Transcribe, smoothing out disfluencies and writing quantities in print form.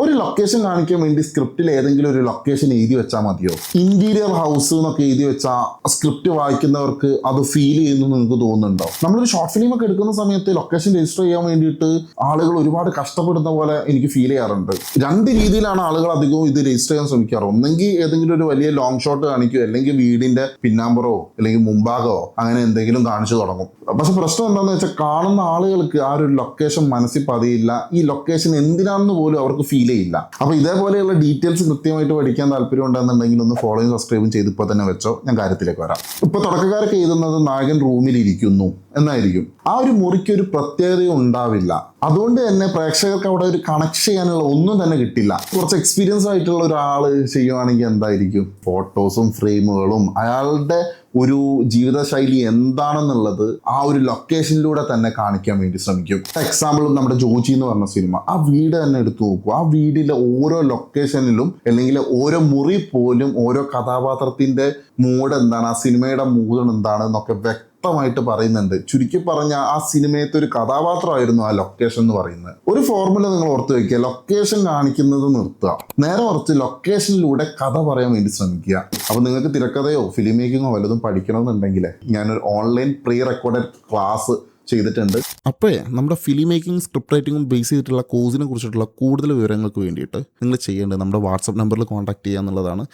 ഒരു ലൊക്കേഷൻ കാണിക്കാൻ വേണ്ടി സ്ക്രിപ്റ്റിൽ ഏതെങ്കിലും ഒരു ലൊക്കേഷൻ എഴുതി വെച്ചാൽ മതിയോ? ഇന്റീരിയർ ഹൗസ് എന്നൊക്കെ എഴുതി വെച്ചാൽ സ്ക്രിപ്റ്റ് വായിക്കുന്നവർക്ക് അത് ഫീൽ ചെയ്യുന്നു നിങ്ങൾക്ക് തോന്നുന്നുണ്ടോ? നമ്മളൊരു ഷോർട്ട് ഫിലിം ഒക്കെ എടുക്കുന്ന സമയത്ത് ലൊക്കേഷൻ രജിസ്റ്റർ ചെയ്യാൻ വേണ്ടിയിട്ട് ആളുകൾ ഒരുപാട് കഷ്ടപ്പെടുന്ന പോലെ എനിക്ക് ഫീൽ ചെയ്യാറുണ്ട്. രണ്ട് രീതിയിലാണ് ആളുകൾ അധികവും ഇത് രജിസ്റ്റർ ചെയ്യാൻ ശ്രമിക്കാറ്. ഒന്നെങ്കിൽ ഏതെങ്കിലും ഒരു വലിയ ലോങ് ഷോട്ട് കാണിക്കും, അല്ലെങ്കിൽ വീടിന്റെ പിന്നാമ്പറോ അല്ലെങ്കിൽ മുമ്പാകോ അങ്ങനെ എന്തെങ്കിലും കാണിച്ചു തുടങ്ങും. പക്ഷെ പ്രശ്നം എന്താണെന്ന് വെച്ചാൽ കാണുന്ന ആളുകൾക്ക് ആ ഒരു ലൊക്കേഷൻ മനസ്സിൽ പതിയില്ല. ഈ ലൊക്കേഷൻ എന്തിനാണെന്ന് പോലും അവർക്ക് ഫീൽ ചെയ്യില്ല. അപ്പൊ ഇതേപോലെയുള്ള ഡീറ്റെയിൽസ് കൃത്യമായിട്ട് പഠിക്കാൻ താല്പര്യം ഉണ്ടെന്നുണ്ടെങ്കിൽ ഒന്ന് ഫോളോയും സബ്സ്ക്രൈബും ചെയ്ത് ഇപ്പോൾ തന്നെ വെച്ചോ. ഞാൻ കാര്യത്തിലേക്ക് വരാം. ഇപ്പൊ തുടക്കക്കാരൊക്കെ എഴുതുന്നത് നായകൻ റൂമിൽ ഇരിക്കുന്നു എന്നായിരിക്കും. ആ ഒരു മുറിക്ക് ഒരു പ്രത്യേകതയും ഉണ്ടാവില്ല. അതുകൊണ്ട് തന്നെ പ്രേക്ഷകർക്ക് അവിടെ ഒരു കണക്ട് ചെയ്യാനുള്ള ഒന്നും തന്നെ കിട്ടില്ല. കുറച്ച് എക്സ്പീരിയൻസ് ആയിട്ടുള്ള ഒരാൾ ചെയ്യുവാണെങ്കിൽ എന്തായിരിക്കും, ഫോട്ടോസും ഫ്രെയിമുകളും അയാളുടെ ഒരു ജീവിതശൈലി എന്താണെന്നുള്ളത് ആ ഒരു ലൊക്കേഷനിലൂടെ തന്നെ കാണിക്കാൻ വേണ്ടി ശ്രമിക്കും. എക്സാമ്പിൾ നമ്മുടെ ജോജി എന്ന് പറഞ്ഞ സിനിമ, ആ വീട് തന്നെ എടുത്തു നോക്കൂ. ആ വീടിലെ ഓരോ ലൊക്കേഷനിലും അല്ലെങ്കിൽ ഓരോ മുറി പോലും ഓരോ കഥാപാത്രത്തിന്റെ മൂഡ് എന്താണ്, ആ സിനിമയുടെ മൂഡ് എന്താണ് എന്നൊക്കെ വ്യക്തമായിട്ട് പറയുന്നുണ്ട്. ചുരുക്കി പറഞ്ഞ ആ സിനിമയത്തെ ഒരു കഥാപാത്രമായിരുന്നു ആ ലൊക്കേഷൻ എന്ന് പറയുന്നത്. ഒരു ഫോർമുല നിങ്ങൾ ഓർത്ത് വെക്കുക, ലൊക്കേഷൻ കാണിക്കുന്നത് നിർത്തുക, നേരെ മറിച്ച് ലൊക്കേഷനിലൂടെ കഥ പറയാൻ വേണ്ടി ശ്രമിക്കുക. അപ്പൊ നിങ്ങൾക്ക് തിരക്കഥയോ ഫിലിം മേക്കിങ്ങോ വല്ലതും പഠിക്കണമെന്നുണ്ടെങ്കിൽ ഞാനൊരു ഓൺലൈൻ പ്രീ റെക്കോർഡഡ് ക്ലാസ് ചെയ്തിട്ടുണ്ട്. അപ്പോഴേ നമ്മുടെ ഫിലിം മേക്കിംഗ് സ്ക്രിപ്റ്റ് റൈറ്റിംഗും ബേസ് ചെയ്തിട്ടുള്ള കോഴ്സിനെ കുറിച്ചിട്ടുള്ള കൂടുതൽ വിവരങ്ങൾക്ക് വേണ്ടിയിട്ട് നിങ്ങൾ ചെയ്യേണ്ടത് നമ്മുടെ വാട്സപ്പ് നമ്പറിൽ കോൺടാക്ട് ചെയ്യുക എന്നുള്ളതാണ്.